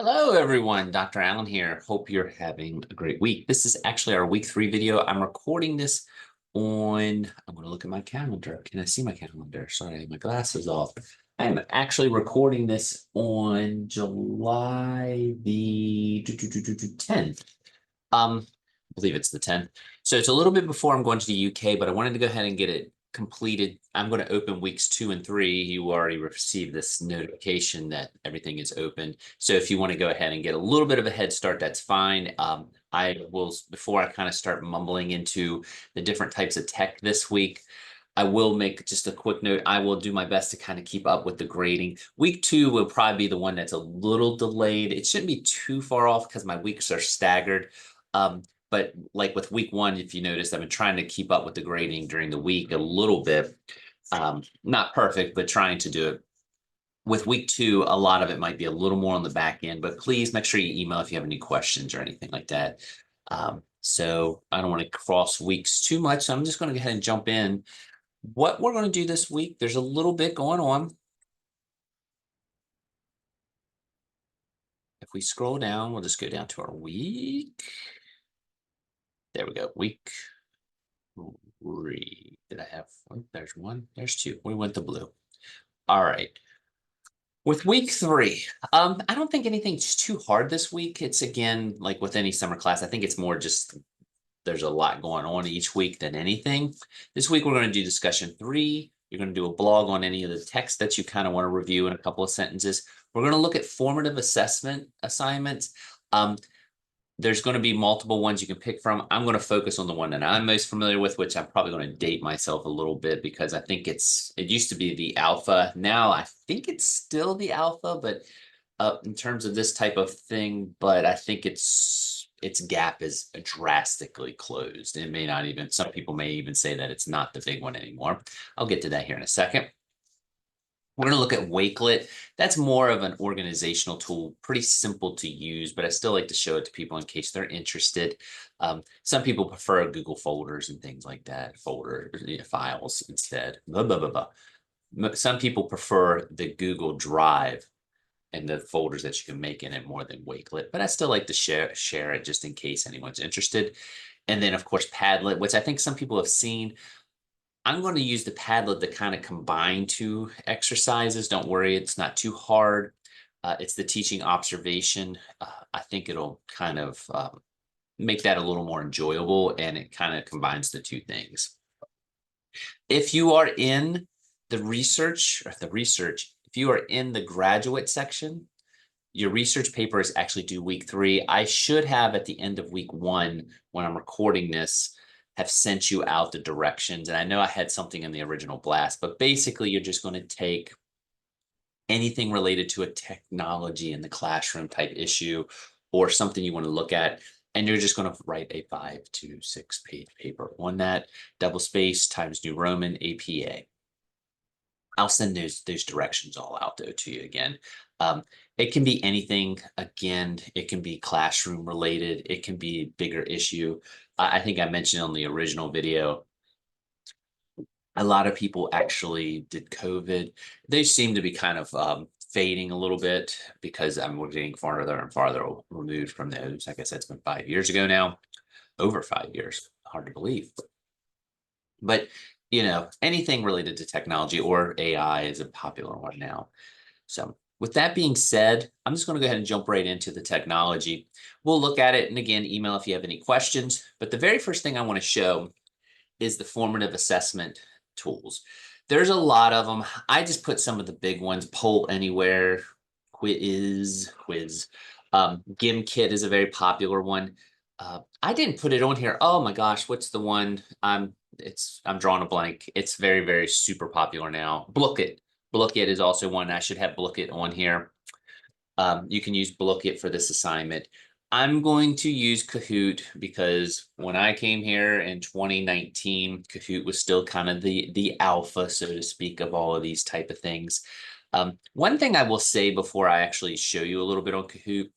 Hello, everyone. Dr. Allen here. Hope you're having a great week. This is actually our week 3 video. I'm recording this I'm going to look at my calendar. Can I see my calendar? Sorry, I have my glasses off. I am actually recording this on July the 10th. I believe it's the 10th. So it's a little bit before I'm going to the UK, but I wanted to go ahead and get it completed. I'm going to open weeks 2 and 3. You already received this notification that everything is open. So if you want to go ahead and get a little bit of a head start, that's fine. I will, before I kind of start mumbling into the different types of tech this week, I will make just a quick note. I will do my best to kind of keep up with the grading. Week 2 will probably be the one that's a little delayed. It shouldn't be too far off because my weeks are staggered. But like with week 1, if you notice, I've been trying to keep up with the grading during the week a little bit. Not perfect, but trying to do it. With week 2, a lot of it might be a little more on the back end, but please make sure you email if you have any questions or anything like that. So I don't want to cross weeks too much. So I'm just going to go ahead and jump in. What we're going to do this week, there's a little bit going on. If we scroll down, we'll just go down to our week. There we go. Week 3. Did I have one? There's 1. There's 2. We went to blue. All right. With week 3, I don't think anything's too hard this week. It's again, like with any summer class, I think it's more just there's a lot going on each week than anything. This week, we're going to do discussion 3. You're going to do a blog on any of the text that you kind of want to review in a couple of sentences. We're going to look at formative assessment assignments. There's going to be multiple ones you can pick from. I'm going to focus on the one that I'm most familiar with, which I'm probably going to date myself a little bit because I think it used to be the alpha. Now I think it's still the alpha, but in terms of this type of thing, but I think its gap is drastically closed. It may not even, some people may even say that it's not the big one anymore. I'll get to that here in a second. We're going to look at Wakelet. That's more of an organizational tool, pretty simple to use, but I still like to show it to people in case they're interested. Some people prefer Google folders and things like that, files instead. Blah, blah, blah, blah. Some people prefer the Google Drive and the folders that you can make in it more than Wakelet, but I still like to share it just in case anyone's interested. And then, of course, Padlet, which I think some people have seen. I'm going to use the Padlet to kind of combine 2 exercises. Don't worry, it's not too hard. It's the teaching observation. I think it'll kind of make that a little more enjoyable, and it kind of combines the 2 things. If you are in the research, if you are in the graduate section, your research paper is actually due week 3. I should have at the end of week 1, when I'm recording this, have sent you out the directions. And I know I had something in the original blast, but basically you're just going to take anything related to a technology in the classroom type issue or something you want to look at. And you're just going to write a 5 to 6 page paper on that, double space, Times New Roman, APA. I'll send those directions all out though to you again. It can be anything. Again, it can be classroom related. It can be a bigger issue. I think I mentioned on the original video, a lot of people actually did COVID. They seem to be kind of fading a little bit because we're getting farther and farther removed from those. Like I said, it's been 5 years ago now, over 5 years. Hard to believe. But anything related to technology or AI is a popular one now. So with that being said, I'm just going to go ahead and jump right into the technology. We'll look at it. And again, email if you have any questions. But the very first thing I want to show is the formative assessment tools. There's a lot of them. I just put some of the big ones: Poll Anywhere, Quiz. GimKit is a very popular one. I didn't put it on here. Oh my gosh, what's the one? I'm drawing a blank. It's very, very super popular now. Bookit. Bookit is also one. I should have Bookit on here. You can use Bookit for this assignment. I'm going to use Kahoot because when I came here in 2019, Kahoot was still kind of the alpha, so to speak, of all of these type of things. One thing I will say before I actually show you a little bit on Kahoot,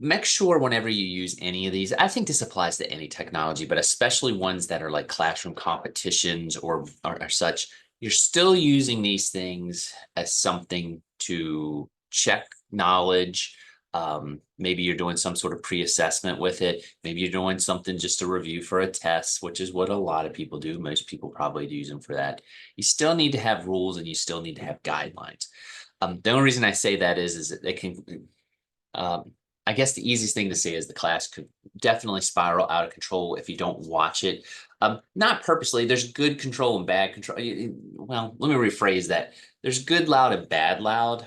make sure whenever you use any of these, I think this applies to any technology, but especially ones that are like classroom competitions or such, you're still using these things as something to check knowledge. Maybe you're doing some sort of pre-assessment with it. Maybe you're doing something just to review for a test, which is what a lot of people do. Most people probably use them for that. You still need to have rules and you still need to have guidelines. The only reason I say that is that they can, um, I guess the easiest thing to say is the class could definitely spiral out of control if you don't watch it. Not purposely. There's good control and bad control. Well, let me rephrase that. There's good loud and bad loud.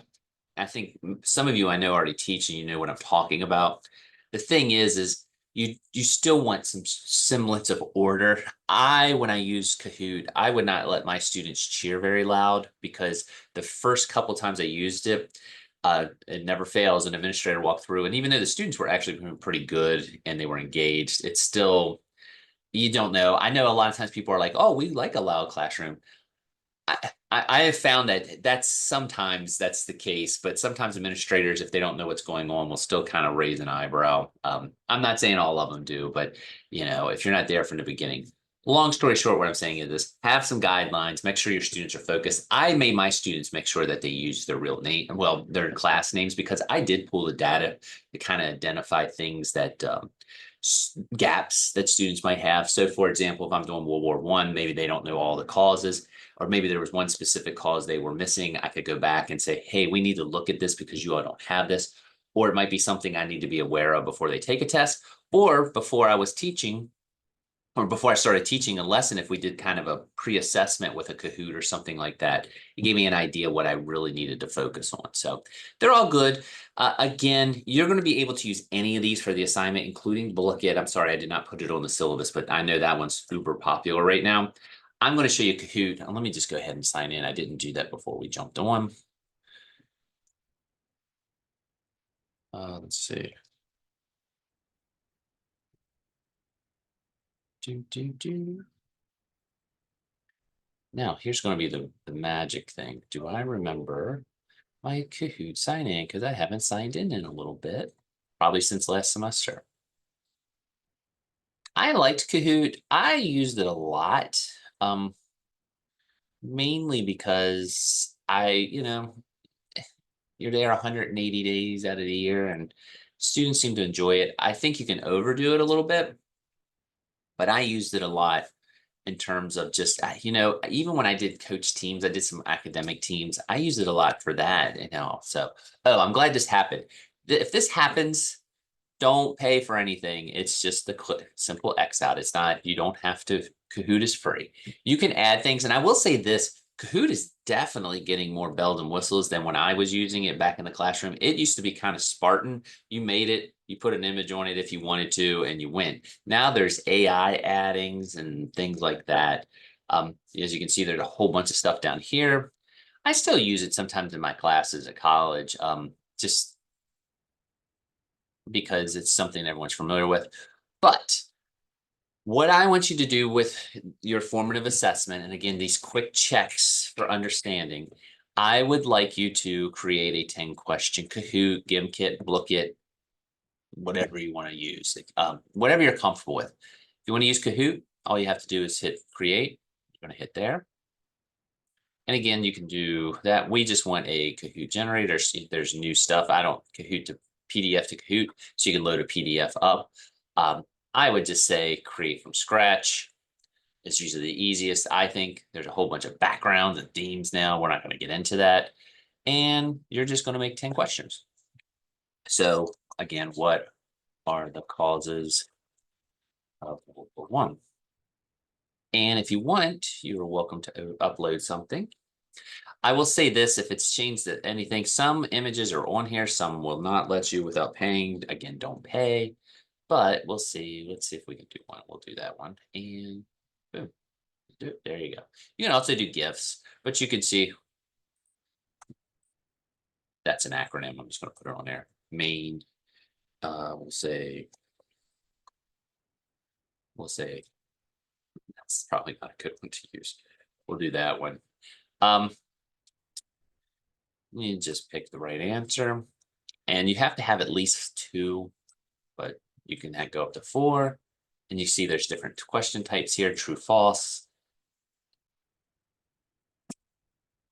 I think some of you I know already teach and you know what I'm talking about. The thing is you still want some semblance of order. When I use Kahoot, I would not let my students cheer very loud because the first couple times I used it, it never fails. An administrator walked through, and even though the students were actually pretty good and they were engaged, it's still, you don't know. I know a lot of times people are like, "Oh, we like a loud classroom." I have found that that's the case, but sometimes administrators, if they don't know what's going on, will still kind of raise an eyebrow. I'm not saying all of them do, but if you're not there from the beginning. Long story short, what I'm saying is this: have some guidelines, make sure your students are focused. I made my students make sure that they use their real name, well, their class names, because I did pull the data to kind of identify things that gaps that students might have. So, for example, if I'm doing World War One, maybe they don't know all the causes, or maybe there was one specific cause they were missing. I could go back and say, hey, we need to look at this because you all don't have this. Or it might be something I need to be aware of before they take a test, or before I was teaching, or before I started teaching a lesson, if we did kind of a pre-assessment with a Kahoot or something like that, it gave me an idea what I really needed to focus on. So they're all good. Again, you're going to be able to use any of these for the assignment, including Bullet. I'm sorry, I did not put it on the syllabus, but I know that one's super popular right now. I'm going to show you Kahoot. Let me just go ahead and sign in. I didn't do that before we jumped on. Let's see. Now, here's going to be the magic thing. Do I remember my Kahoot sign in? Because I haven't signed in a little bit, probably since last semester. I liked Kahoot. I used it a lot, mainly because you're there 180 days out of the year and students seem to enjoy it. I think you can overdo it a little bit, but I used it a lot in terms of just, even when I did coach teams, I did some academic teams. I used it a lot for that. So, oh, I'm glad this happened. If this happens, don't pay for anything. It's just the simple X out. It's not, you don't have to, Kahoot is free. You can add things. And I will say this, Kahoot is definitely getting more bells and whistles than when I was using it back in the classroom. It used to be kind of Spartan. You made it, you put an image on it if you wanted to, and you went. Now there's AI addings and things like that. As you can see, there's a whole bunch of stuff down here. I still use it sometimes in my classes at college, just because it's something everyone's familiar with. But what I want you to do with your formative assessment, and again, these quick checks for understanding, I would like you to create a 10-question Kahoot, Gimkit, Bookit, whatever you want to use, whatever you're comfortable with. If you want to use Kahoot, all you have to do is hit create. You're going to hit there. And again, you can do that. We just want a Kahoot generator. See, there's new stuff. I don't Kahoot to PDF to Kahoot, so you can load a PDF up. I would just say create from scratch. It's usually the easiest. I think there's a whole bunch of backgrounds and themes now. We're not going to get into that. And you're just going to make 10 questions. So again, what are the causes of World War One? And if you want, you're welcome to upload something. I will say this, if it's changed to anything, some images are on here, some will not let you without paying. Again, don't pay, but we'll see. Let's see if we can do one. We'll do that one. And boom. There you go. You can also do GIFs, but you can see that's an acronym. I'm just going to put it on there. Main, we'll say that's probably not a good one to use. We'll do that one. You just pick the right answer, and you have to have at least 2, but you can go up to 4. And you see there's different question types here, true, false.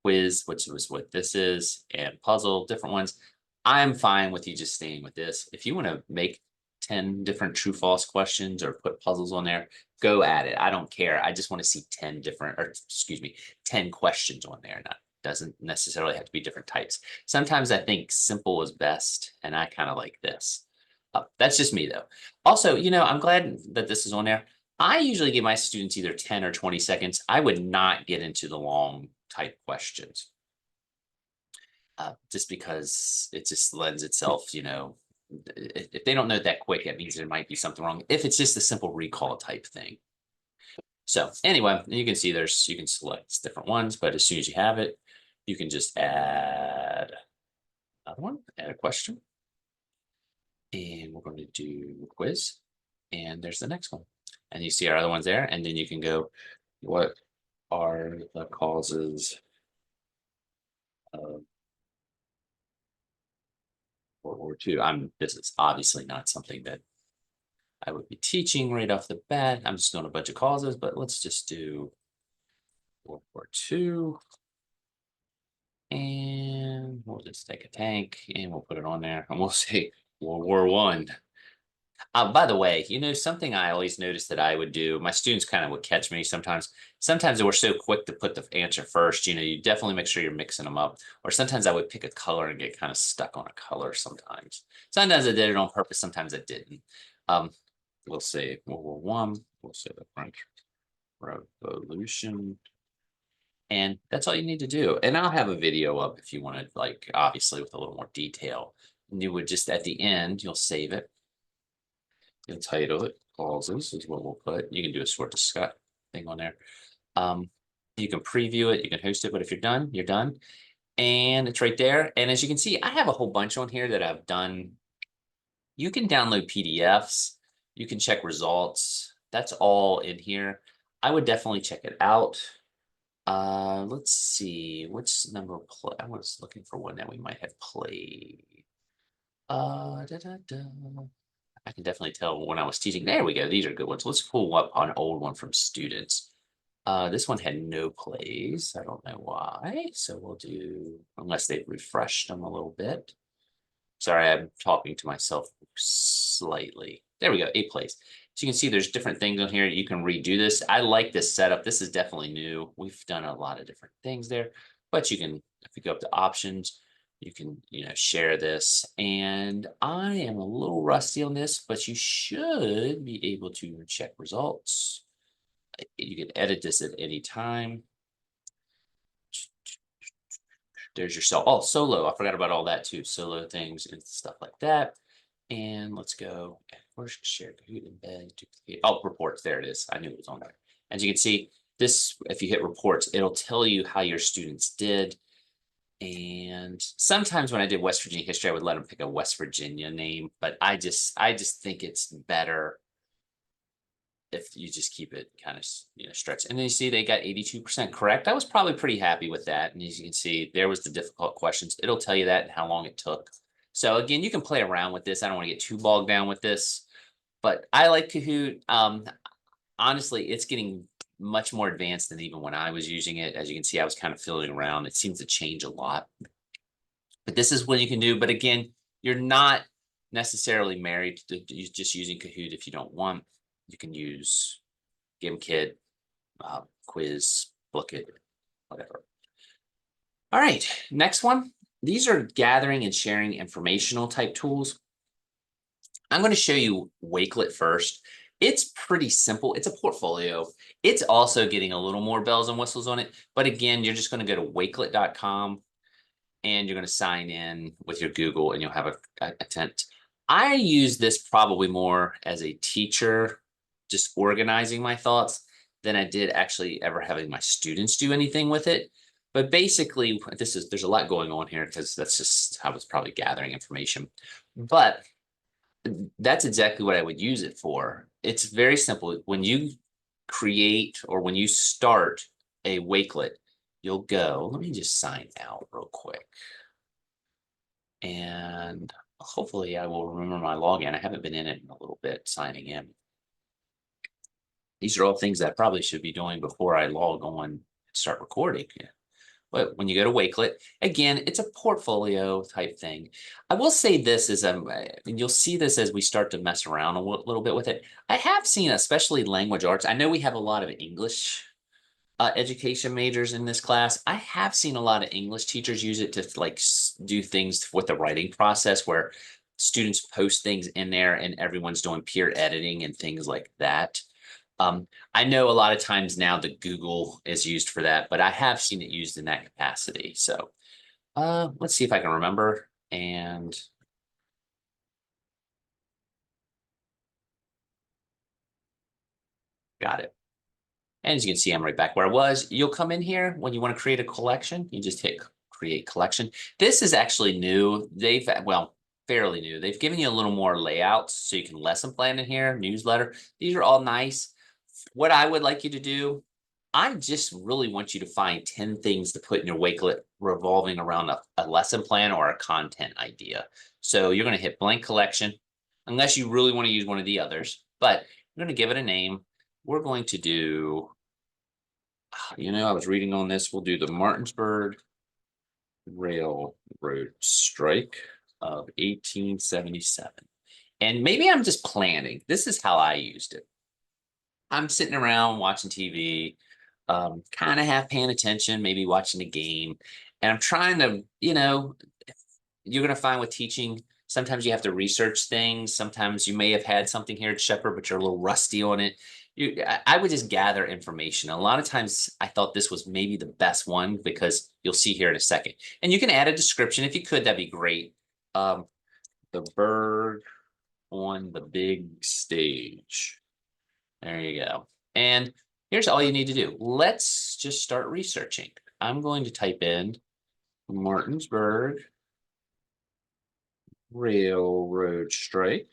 quiz, which was what this is, and puzzle, different ones. I'm fine with you just staying with this. If you want to make 10 different true false questions or put puzzles on there, go at it. I don't care. I just want to see 10 different, or excuse me, 10 questions on there. Not doesn't necessarily have to be different types. Sometimes I think simple is best, and I kind of like this. That's just me though. Also, I'm glad that this is on there. I usually give my students either 10 or 20 seconds. I would not get into the long type questions. Just because it just lends itself, if they don't know that quick, it means there might be something wrong. If it's just a simple recall type thing. So anyway, you can see you can select different ones, but as soon as you have it, you can just add another one, add a question. And we're going to do a quiz. And there's the next one. And you see our other ones there. And then you can go, what are the causes of World War II? This is obviously not something that I would be teaching right off the bat. I'm just doing a bunch of causes, but let's just do World War II. And we'll just take a tank and we'll put it on there and we'll say World War I. By the way, something I always noticed that I would do, my students kind of would catch me sometimes. Sometimes they were so quick to put the answer first, you definitely make sure you're mixing them up. Or sometimes I would pick a color and get kind of stuck on a color sometimes. Sometimes I did it on purpose, sometimes I didn't. We'll say World War One, we'll say the French Revolution. And that's all you need to do. And I'll have a video up if you want to, like, obviously with a little more detail. And you would just, at the end, you'll save it. You'll title it, causes is what we'll put. You can do a short discuss thing on there. You can preview it, you can host it, but if you're done, you're done. And it's right there. And as you can see, I have a whole bunch on here that I've done. You can download PDFs. You can check results. That's all in here. I would definitely check it out. Let's see, which number play? I was looking for one that we might have played. I can definitely tell when I was teaching. There we go. These are good ones. Let's pull up an old one from students. This one had no plays. I don't know why. So we'll do, unless they've refreshed them a little bit. Sorry, I'm talking to myself slightly. There we go, 8 plays. So you can see there's different things on here. You can redo this. I like this setup. This is definitely new. We've done a lot of different things there, but you can, if you go up to options, you can, share this. And I am a little rusty on this, but you should be able to check results. You can edit this at any time. There's your solo. I forgot about all that too. Solo things and stuff like that. And let's go. Where's share Kahoot embed duplicate? Oh, reports. There it is. I knew it was on there. As you can see, this, if you hit reports, it'll tell you how your students did. And sometimes when I did West Virginia history, I would let them pick a West Virginia name, but I just think it's better if you just keep it kind of, stretched. And then you see they got 82% correct. I was probably pretty happy with that. And as you can see, there was the difficult questions. It'll tell you that and how long it took. So again, you can play around with this. I don't want to get too bogged down with this, but I like Kahoot. Honestly, it's getting much more advanced than even when I was using it. As you can see, I was kind of fiddling around. It seems to change a lot. But this is what you can do. But again, you're not necessarily married to just using Kahoot if you don't want. You can use GameKit, Quiz, Bookit, whatever. All right, next one. These are gathering and sharing informational type tools. I'm going to show you Wakelet first. It's pretty simple. It's a portfolio. It's also getting a little more bells and whistles on it. But again, you're just going to go to wakelet.com and you're going to sign in with your Google and you'll have a tent. I use this probably more as a teacher, just organizing my thoughts, than I did actually ever having my students do anything with it. But basically, there's a lot going on here because that's just how I was probably gathering information. But that's exactly what I would use it for. It's very simple. When you create or when you start a Wakelet, you'll go, let me just sign out real quick. And hopefully I will remember my login. I haven't been in it in a little bit, signing in. These are all things that I probably should be doing before I log on and start recording. But when you go to Wakelet, again, it's a portfolio type thing. I will say this is, and you'll see this as we start to mess around a little bit with it. I have seen, especially language arts. I know we have a lot of English education majors in this class. I have seen a lot of English teachers use it to like do things with the writing process where students post things in there and everyone's doing peer editing and things like that. I know a lot of times now that Google is used for that, but I have seen it used in that capacity. So let's see if I can remember. And got it. And as you can see, I'm right back where I was. You'll come in here when you want to create a collection. You just hit create collection. This is actually new. They've, well, fairly new. They've given you a little more layouts so you can lesson plan in here, newsletter. These are all nice. What I would like you to do, I just really want you to find 10 things to put in your Wakelet revolving around a lesson plan or a content idea. So you're going to hit blank collection, unless you really want to use one of the others, but you're going to give it a name. We're going to do, I was reading on this, we'll do the Martinsburg Railroad Strike of 1877. And maybe I'm just planning. This is how I used it. I'm sitting around watching TV, kind of half paying attention, maybe watching a game. And I'm trying to, you're going to find with teaching, sometimes you have to research things. Sometimes you may have had something here at Shepherd, but you're a little rusty on it. I would just gather information. A lot of times I thought this was maybe the best one because you'll see here in a second. And you can add a description. If you could, that'd be great. The bird on the big stage. There you go. And here's all you need to do. Let's just start researching. I'm going to type in Martinsburg Railroad Strike.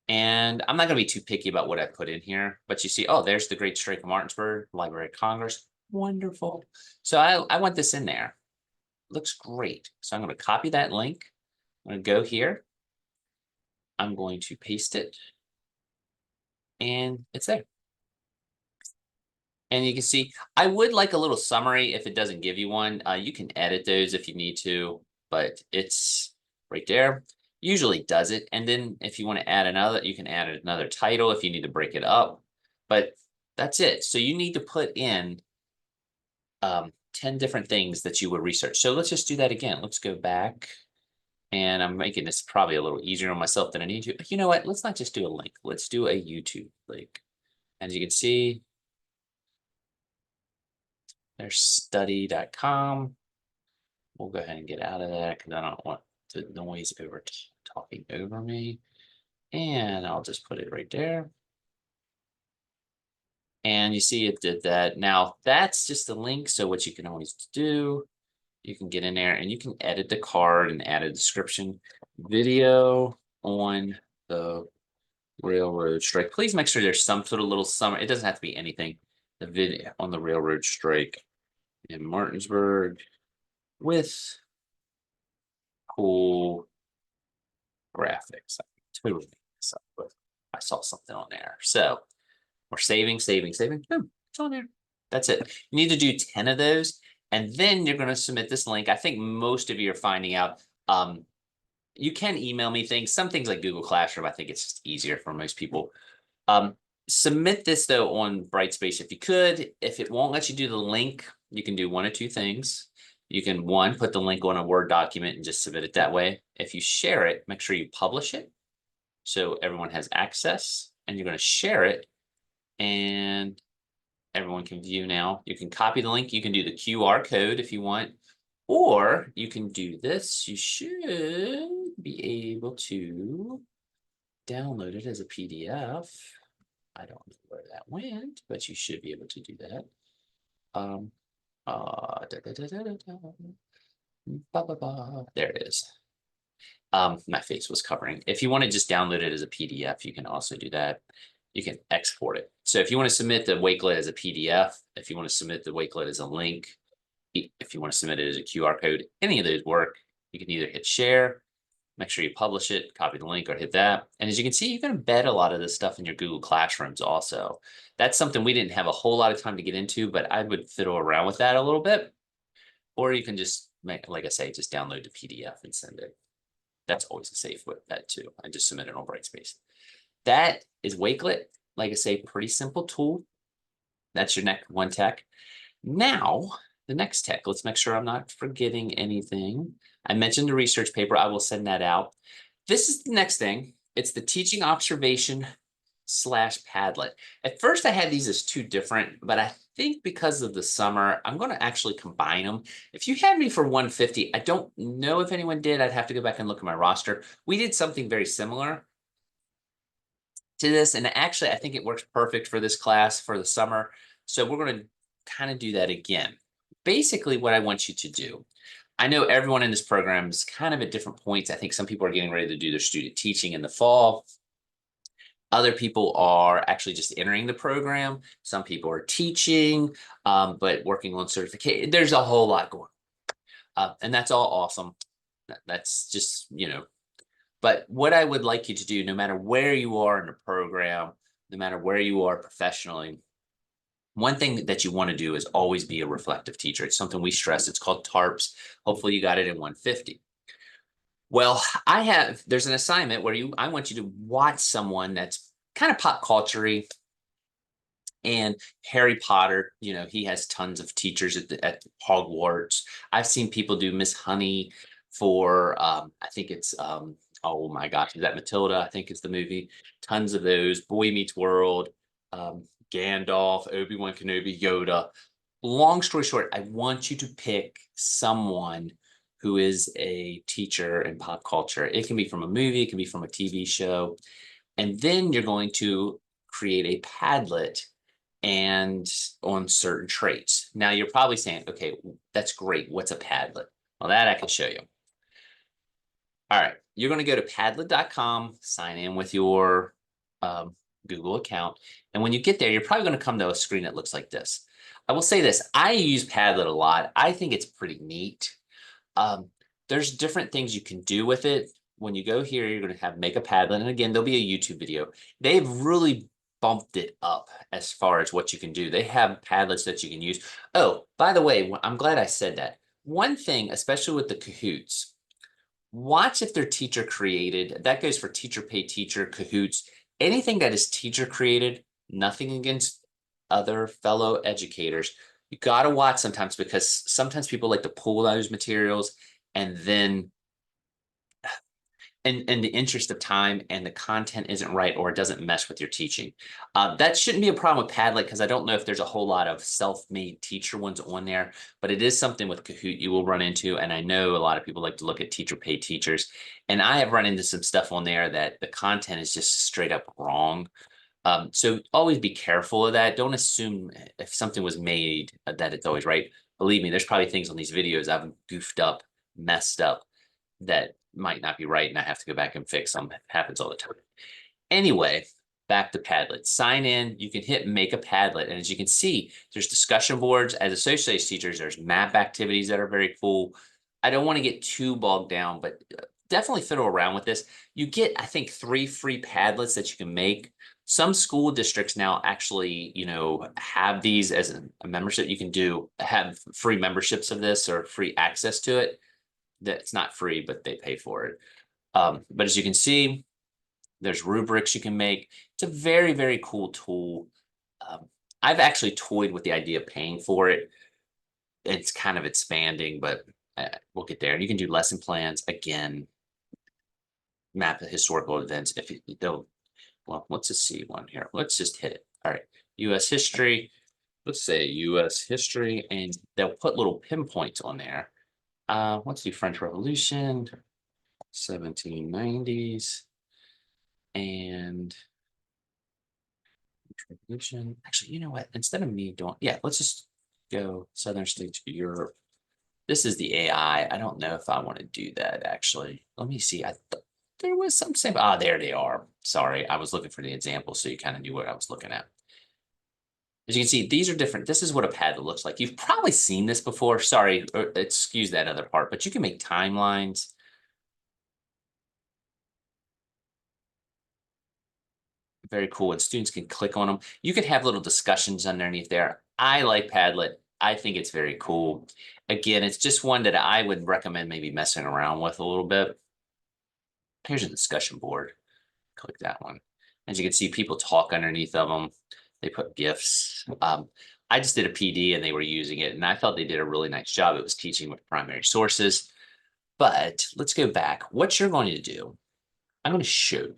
And I'm not going to be too picky about what I put in here, but you see, oh, there's the Great Strike of Martinsburg, Library of Congress. Wonderful. So I want this in there. Looks great. So I'm going to copy that link. I'm going to go here. I'm going to paste it. And it's there. And you can see, I would like a little summary if it doesn't give you one. You can edit those if you need to, but it's right there. Usually does it. And then if you want to add another, you can add another title if you need to break it up. But that's it. So you need to put in 10 different things that you would research. So let's just do that again. Let's go back. And I'm making this probably a little easier on myself than I need to. You know what? Let's not just do a link. Let's do a YouTube link. As you can see, there's study.com. We'll go ahead and get out of that because I don't want the noise over talking over me. And I'll just put it right there. And you see it did that. Now that's just a link. So what you can always do, you can get in there and you can edit the card and add a description. Video on the railroad strike. Please make sure there's some sort of little summary. It doesn't have to be anything. The video on the railroad strike in Martinsburg with cool graphics. I totally made this up, but I saw something on there. So we're saving. Boom, it's on there. That's it. You need to do 10 of those, and then you're going to submit this link. I think most of you are finding out. You can email me things. Some things like Google Classroom, I think it's just easier for most people. Submit this though on Brightspace if you could. If it won't let you do the link, you can do one of two things. You can, one, put the link on a Word document and just submit it that way. If you share it, make sure you publish it so everyone has access, and you're going to share it and everyone can view now. You can copy the link. You can do the QR code if you want, or you can do this. You should be able to download it as a PDF. I don't know where that went, but you should be able to do that. There it is. My face was covering. If you want to just download it as a PDF, you can also do that. You can export it. So if you want to submit the Wakelet as a PDF, if you want to submit the Wakelet as a link, if you want to submit it as a QR code, any of those work. You can either hit share, make sure you publish it, copy the link, or hit that. And as you can see, you can embed a lot of this stuff in your Google Classrooms also. That's something we didn't have a whole lot of time to get into, but I would fiddle around with that a little bit. Or you can just make, like I say, just download the PDF and send it. That's always a safe with that too. I just submit it on Brightspace. That is Wakelet. Like I say, pretty simple tool. That's your next one tech. Now, the next tech, let's make sure I'm not forgetting anything. I mentioned the research paper. I will send that out. This is the next thing. It's the teaching observation slash Padlet. At first, I had these as two different, but I think because of the summer, I'm going to actually combine them. If you had me for 150, I don't know if anyone did. I'd have to go back and look at my roster. We did something very similar to this, and actually, I think it works perfect for this class for the summer. So we're going to kind of do that again. Basically, what I want you to do, I know everyone in this program is kind of at different points. I think some people are getting ready to do their student teaching in the fall. Other people are actually just entering the program. Some people are teaching, but working on certification. There's a whole lot going on. And that's all awesome. That's just, but what I would like you to do, no matter where you are in the program, no matter where you are professionally, one thing that you want to do is always be a reflective teacher. It's something we stress. It's called TARPS. Hopefully you got it in 150. Well, there's an assignment where I want you to watch someone that's kind of pop culture-y, and Harry Potter, he has tons of teachers at Hogwarts. I've seen people do Miss Honey for, I think it's, oh my gosh, is that Matilda? I think it's the movie. Tons of those. Boy Meets World, um, Gandalf, Obi-Wan Kenobi, Yoda. Long story short, I want you to pick someone who is a teacher in pop culture. It can be from a movie, it can be from a TV show. And then you're going to create a Padlet and on certain traits. Now you're probably saying, okay, that's great. What's a Padlet? Well, that I can show you. All right, you're going to go to Padlet.com, sign in with your Google account. And when you get there, you're probably going to come to a screen that looks like this. I will say this, I use Padlet a lot. I think it's pretty neat. Um, there's different things you can do with it. When you go here, you're going to have make a Padlet. And again, there'll be a YouTube video. They've really bumped it up as far as what you can do. They have Padlets that you can use. Oh, by the way, I'm glad I said that. One thing, especially with the Kahoots, watch if they're teacher created. That goes for teacher pay teacher, Kahoots, anything that is teacher created, nothing against other fellow educators. You got to watch sometimes because sometimes people like to pull those materials and then in the interest of time and the content isn't right or it doesn't mesh with your teaching. That shouldn't be a problem with Padlet because I don't know if there's a whole lot of self-made teacher ones on there, but it is something with Kahoot you will run into. And I know a lot of people like to look at teacher paid teachers. And I have run into some stuff on there that the content is just straight up wrong. So always be careful of that. Don't assume if something was made that it's always right. Believe me, there's probably things on these videos I've goofed up, messed up that might not be right, and I have to go back and fix them. It happens all the time. Anyway, back to Padlet. Sign in. You can hit make a Padlet, and as you can see, there's discussion boards. As associate teachers, there's map activities that are very cool. I don't want to get too bogged down, but definitely fiddle around with this. You get, I think, 3 free Padlets that you can make. Some school districts now actually, have these as a membership. You can have free memberships of this or free access to it. That's not free, but they pay for it. But as you can see, there's rubrics you can make. It's a very, very cool tool. I've actually toyed with the idea of paying for it. It's kind of expanding, but we'll get there. And you can do lesson plans again, map the historical events. If you don't, well, let's just see one here. Let's just hit it. All right, U.S. history. Let's say U.S. history, and they'll put little pinpoints on there. Let's do French Revolution, 1790s, and Revolution. Actually, you know what? Instead of me doing, yeah, let's just go Southern States, Europe. This is the AI. I don't know if I want to do that, actually. Let me see. I thought there was some same. Ah, there they are. Sorry, I was looking for the example, so you kind of knew what I was looking at. As you can see, these are different. This is what a Padlet looks like. You've probably seen this before. Sorry, excuse that other part, but you can make timelines. Very cool. And students can click on them. You could have little discussions underneath there. I like Padlet. I think it's very cool. Again, it's just one that I would recommend maybe messing around with a little bit. Here's a discussion board. Click that one. As you can see, people talk underneath of them. They put GIFs. I just did a PD and they were using it, and I felt they did a really nice job. It was teaching with primary sources. But let's go back. What you're going to do, I'm going to show you.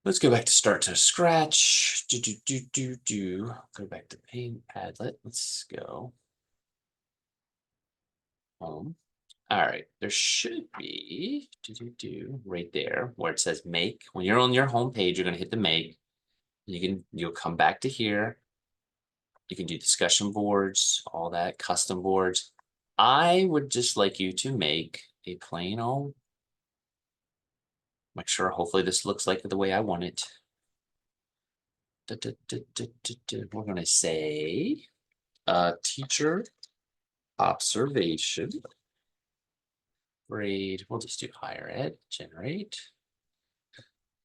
Let's go back to start to scratch. Go back to paint Padlet. Let's go home. All right, there should be right there where it says make. When you're on your home page, you're going to hit the make. You'll come back to here. You can do discussion boards, all that, custom boards. I would just like you to make a plain old, make sure hopefully this looks like the way I want it. We're going to say teacher observation grade. We'll just do higher ed, generate.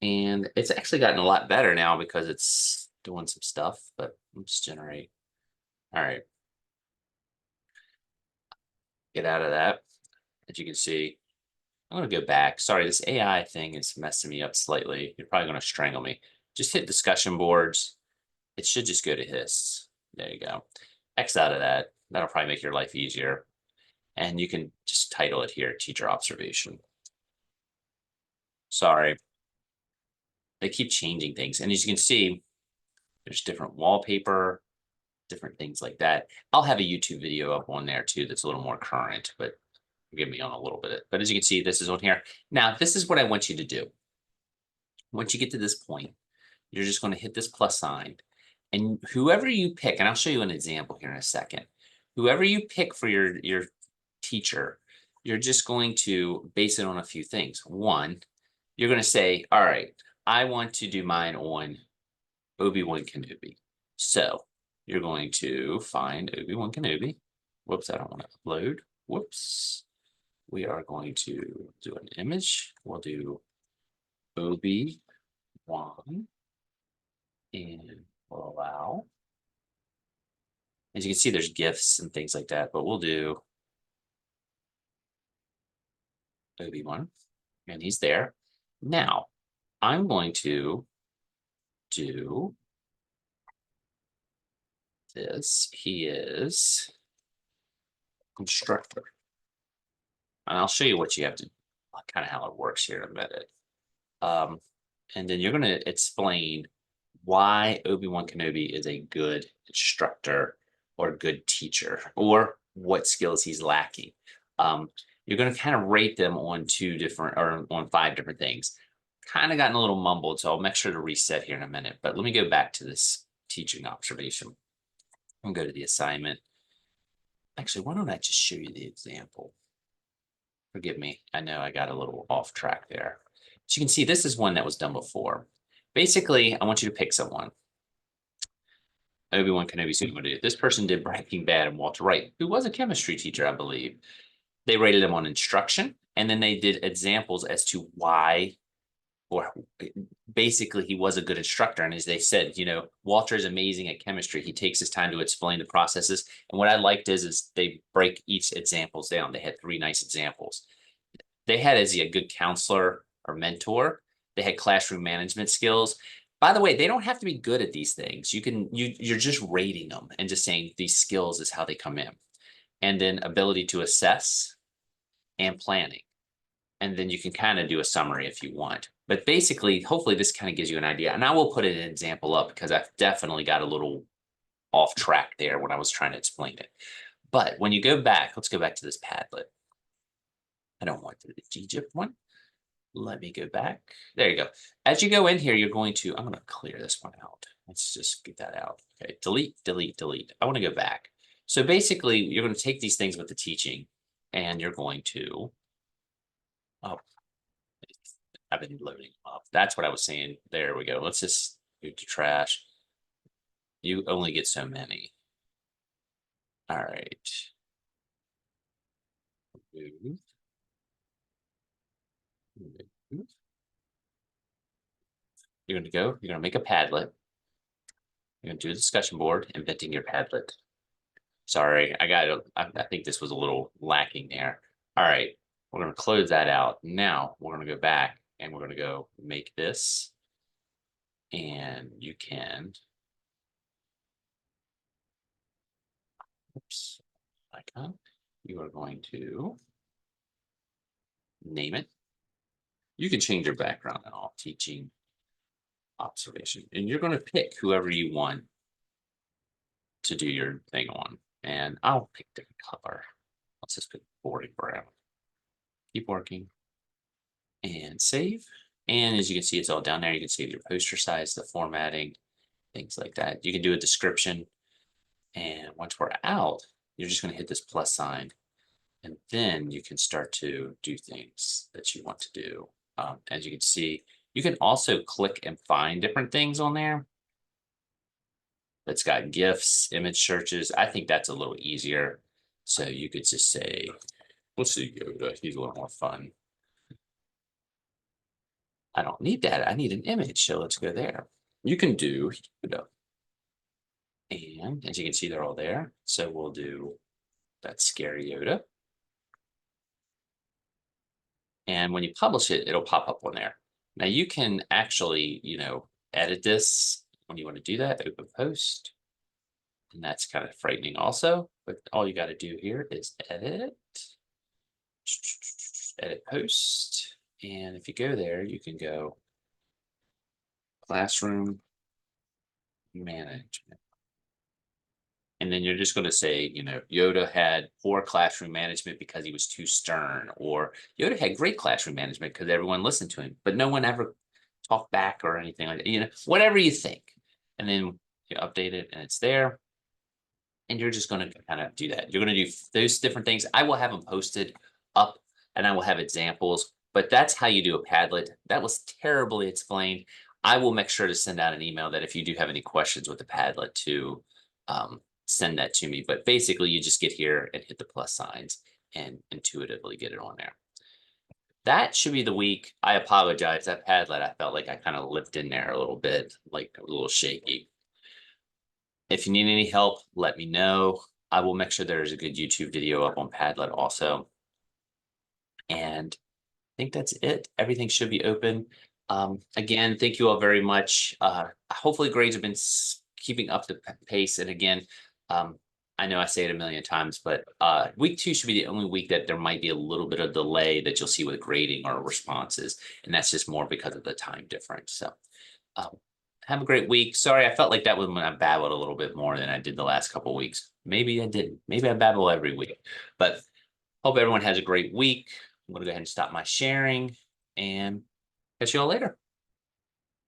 And it's actually gotten a lot better now because it's doing some stuff, but let's generate. All right. Get out of that. As you can see, I'm going to go back. Sorry, this AI thing is messing me up slightly. You're probably going to strangle me. Just hit discussion boards. It should just go to his. There you go. X out of that. That'll probably make your life easier. And you can just title it here, teacher observation. Sorry. They keep changing things. And as you can see, there's different wallpaper, different things like that. I'll have a YouTube video up on there too that's a little more current, but forgive me on a little bit. But as you can see, this is on here. Now, this is what I want you to do. Once you get to this point, you're just going to hit this plus sign. And whoever you pick, and I'll show you an example here in a second, whoever you pick for your teacher, you're just going to base it on a few things. One, you're going to say, all right, I want to do mine on Obi-Wan Kenobi. So you're going to find Obi-Wan Kenobi. Whoops, I don't want to upload. Whoops. We are going to do an image. We'll do Obi-Wan and we'll allow. As you can see, there's GIFs and things like that, but we'll do Obi-Wan and he's there. Now, I'm going to do this. He is instructor. And I'll show you what you have to, kind of how it works here in a minute. And then you're going to explain why Obi-Wan Kenobi is a good instructor or a good teacher, or what skills he's lacking. You're going to kind of rate them on 5 different things. Kind of gotten a little mumbled, so I'll make sure to reset here in a minute. But let me go back to this teaching observation. I'll go to the assignment. Actually, why don't I just show you the example? Forgive me. I know I got a little off track there. So you can see this is one that was done before. Basically, I want you to pick someone. Obi-Wan Kenobi's going to do. This person did Breaking Bad and Walter Wright, who was a chemistry teacher, I believe. They rated him on instruction, and then they did examples as to why, or basically he was a good instructor. And as they said, Walter is amazing at chemistry. He takes his time to explain the processes. And what I liked is they break each examples down. They had 3 nice examples. They had, is he a good counselor or mentor? They had classroom management skills. By the way, they don't have to be good at these things. You're just rating them and just saying these skills is how they come in. And then ability to assess and planning. And then you can kind of do a summary if you want. But basically, hopefully this kind of gives you an idea. And I will put an example up because I've definitely got a little off track there when I was trying to explain it. But when you go back, let's go back to this Padlet. I don't want the Egypt one. Let me go back. There you go. As you go in here, you're going to, I'm going to clear this one out. Let's just get that out. Okay, delete, delete, delete. I want to go back. So basically, you're going to take these things with the teaching and you're going to, oh, I've been loading up. That's what I was saying. There we go. Let's just go to trash. You only get so many. All right. Move. Move. You're going to make a Padlet. You're going to do a discussion board, inventing your Padlet. Sorry, I think this was a little lacking there. All right, we're gonna close that out. Now we're gonna go back and we're gonna go make this, and you can, oops, icon. You are going to name it. You can change your background and all, teaching, observation, and you're gonna pick whoever you want to do your thing on. And I'll pick the color. Let's just put boring brown. Keep working and save. And as you can see, it's all down there. You can save your poster size, the formatting, things like that. You can do a description. And once we're out, you're just going to hit this plus sign. And then you can start to do things that you want to do. As you can see, you can also click and find different things on there. It's got GIFs, image searches. I think that's a little easier. So you could just say, let's see, Yoda, he's a little more fun. I don't need that. I need an image. So let's go there. You can do Yoda. And as you can see, they're all there. So we'll do that scary Yoda. And when you publish it, it'll pop up on there. Now you can actually, edit this when you want to do that, open post. And that's kind of frightening also, but all you got to do here is edit post. And if you go there, you can go classroom management. And then you're just going to say, Yoda had poor classroom management because he was too stern, or Yoda had great classroom management because everyone listened to him, but no one ever talked back or anything like that, whatever you think. And then you update it and it's there. And you're just going to kind of do that. You're going to do those different things. I will have them posted up and I will have examples, but that's how you do a Padlet. That was terribly explained. I will make sure to send out an email that if you do have any questions with the Padlet to send that to me. But basically you just get here and hit the plus signs and intuitively get it on there. That should be the week. I apologize. That Padlet, I felt like I kind of lived in there a little bit, like a little shaky. If you need any help, let me know. I will make sure there's a good YouTube video up on Padlet also. And I think that's it. Everything should be open. Again, thank you all very much. Hopefully grades have been keeping up the pace. And again, I know I say it a million times, but week 2 should be the only week that there might be a little bit of delay that you'll see with grading or responses. And that's just more because of the time difference. So have a great week. Sorry, I felt like that was when I babbled a little bit more than I did the last couple of weeks. Maybe I didn't. Maybe I babble every week. But hope everyone has a great week. I'm going to go ahead and stop my sharing and catch you all later.